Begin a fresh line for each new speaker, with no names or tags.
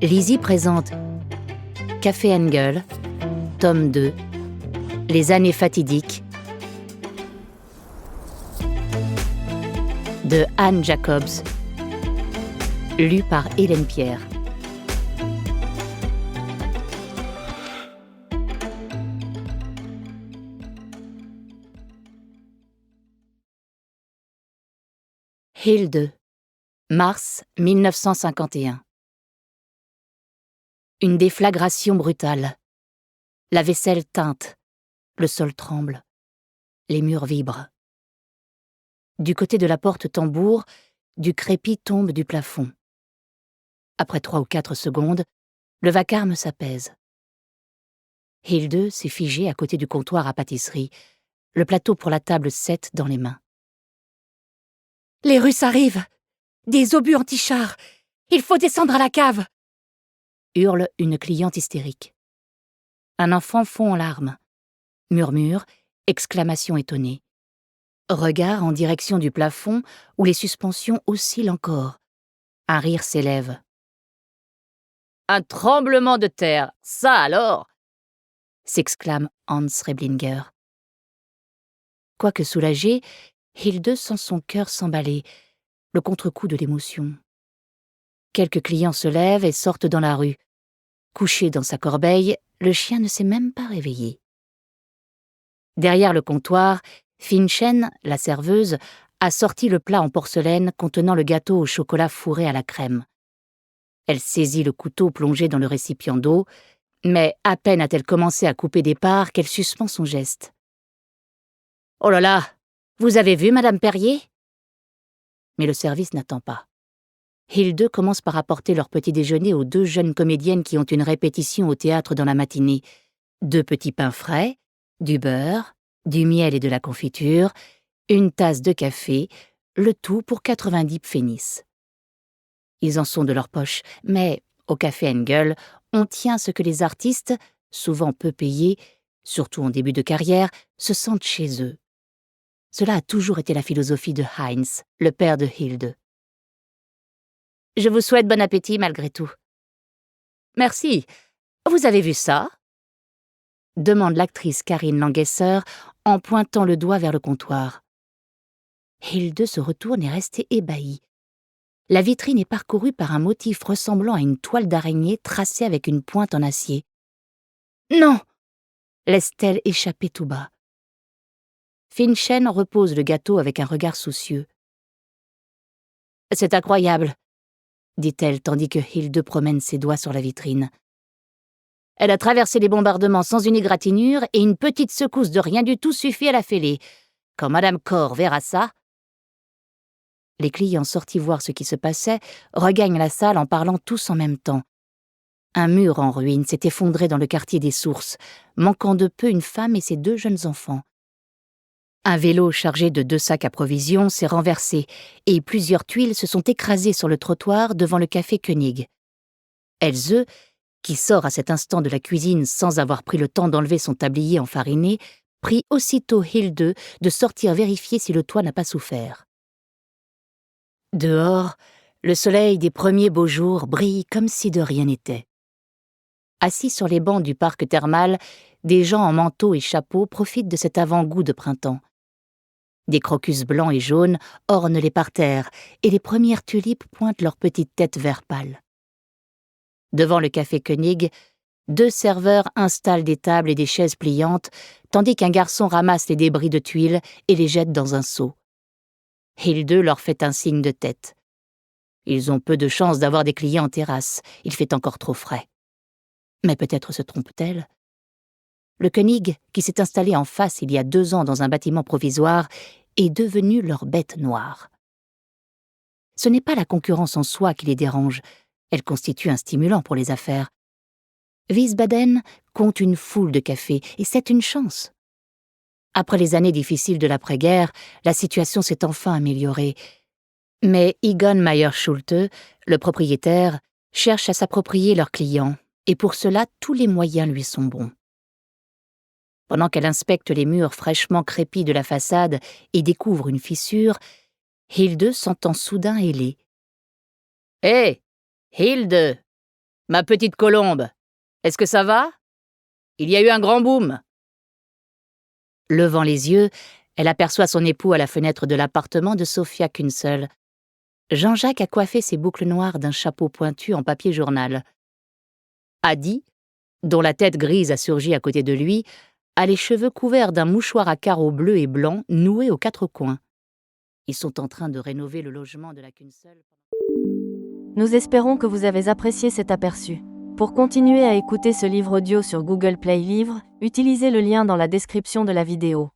Lizzie présente Café Engel, tome 2, Les années fatidiques, de Anne Jacobs, lu par Hélène Pierre. Hilde, mars 1951. Une déflagration brutale. La vaisselle teinte, le sol tremble, les murs vibrent. Du côté de la porte tambour, du crépi tombe du plafond. Après 3 ou 4 secondes, le vacarme s'apaise. Hilde s'est figée à côté du comptoir à pâtisserie, le plateau pour la table 7 dans les mains. « Les Russes arrivent! Des obus anti-chars! Il faut descendre à la cave !» hurle une cliente hystérique. Un enfant fond en larmes. Murmure, exclamation étonnée. Regard en direction du plafond où les suspensions oscillent encore. Un rire s'élève. « Un tremblement de terre, ça alors !» s'exclame Hans Reblinger. Quoique soulagée, Hilde sent son cœur s'emballer, le contre-coup de l'émotion. Quelques clients se lèvent et sortent dans la rue. Couché dans sa corbeille, le chien ne s'est même pas réveillé. Derrière le comptoir, Finchen, la serveuse, a sorti le plat en porcelaine contenant le gâteau au chocolat fourré à la crème. Elle saisit le couteau plongé dans le récipient d'eau, mais à peine a-t-elle commencé à couper des parts qu'elle suspend son geste. « Oh là là, vous avez vu, Madame Perrier ?» Mais le service n'attend pas. Hilde commence par apporter leur petit déjeuner aux 2 jeunes comédiennes qui ont une répétition au théâtre dans la matinée. 2 petits pains frais, du beurre, du miel et de la confiture, une tasse de café, le tout pour 90 pfennigs. Ils en sont de leur poche, mais au Café Engel, on tient à ce que les artistes, souvent peu payés, surtout en début de carrière, se sentent chez eux. Cela a toujours été la philosophie de Heinz, le père de Hilde. « Je vous souhaite bon appétit malgré tout. »« Merci. Vous avez vu ça ?» demande l'actrice Karine Langesser en pointant le doigt vers le comptoir. Hilde se retourne et reste ébahie. La vitrine est parcourue par un motif ressemblant à une toile d'araignée tracée avec une pointe en acier. « Non !» laisse-t-elle échapper tout bas. Finchen repose le gâteau avec un regard soucieux. « C'est incroyable !» dit-elle tandis que Hilde promène ses doigts sur la vitrine. Elle a traversé les bombardements sans une égratignure et une petite secousse de rien du tout suffit à la fêler. Quand Madame Corr verra ça... Les clients sortis voir ce qui se passait regagnent la salle en parlant tous en même temps. Un mur en ruine s'est effondré dans le quartier des Sources, manquant de peu une femme et ses 2 jeunes enfants. Un vélo chargé de 2 sacs à provisions s'est renversé et plusieurs tuiles se sont écrasées sur le trottoir devant le café Koenig. Else, qui sort à cet instant de la cuisine sans avoir pris le temps d'enlever son tablier enfariné, prie aussitôt Hilde de sortir vérifier si le toit n'a pas souffert. Dehors, le soleil des premiers beaux jours brille comme si de rien n'était. Assis sur les bancs du parc thermal, des gens en manteau et chapeau profitent de cet avant-goût de printemps. Des crocus blancs et jaunes ornent les parterres et les premières tulipes pointent leurs petites têtes vert pâle. Devant le café Koenig, 2 serveurs installent des tables et des chaises pliantes, tandis qu'un garçon ramasse les débris de tuiles et les jette dans un seau. Hilde leur fait un signe de tête. Ils ont peu de chance d'avoir des clients en terrasse, il fait encore trop frais. Mais peut-être se trompe-t-elle. Le Koenig, qui s'est installé en face il y a 2 ans dans un bâtiment provisoire, est devenu leur bête noire. Ce n'est pas la concurrence en soi qui les dérange, elle constitue un stimulant pour les affaires. Wiesbaden compte une foule de cafés, et c'est une chance. Après les années difficiles de l'après-guerre, la situation s'est enfin améliorée. Mais Egon Meyer-Schulte, le propriétaire, cherche à s'approprier leurs clients, et pour cela, tous les moyens lui sont bons. Pendant qu'elle inspecte les murs fraîchement crépis de la façade et découvre une fissure, Hilde s'entend soudain héler. « Hé, Hilde ! Ma petite colombe, est-ce que ça va? Il y a eu un grand boom. Levant les yeux, elle aperçoit son époux à la fenêtre de l'appartement de Sophia Kunzel. Jean-Jacques a coiffé ses boucles noires d'un chapeau pointu en papier journal. Adi, dont la tête grise a surgi à côté de lui, a les cheveux couverts d'un mouchoir à carreaux bleus et blancs noué aux quatre coins. Ils sont en train de rénover le logement de la Kunzel.
Nous espérons que vous avez apprécié cet aperçu. Pour continuer à écouter ce livre audio sur Google Play Livres, utilisez le lien dans la description de la vidéo.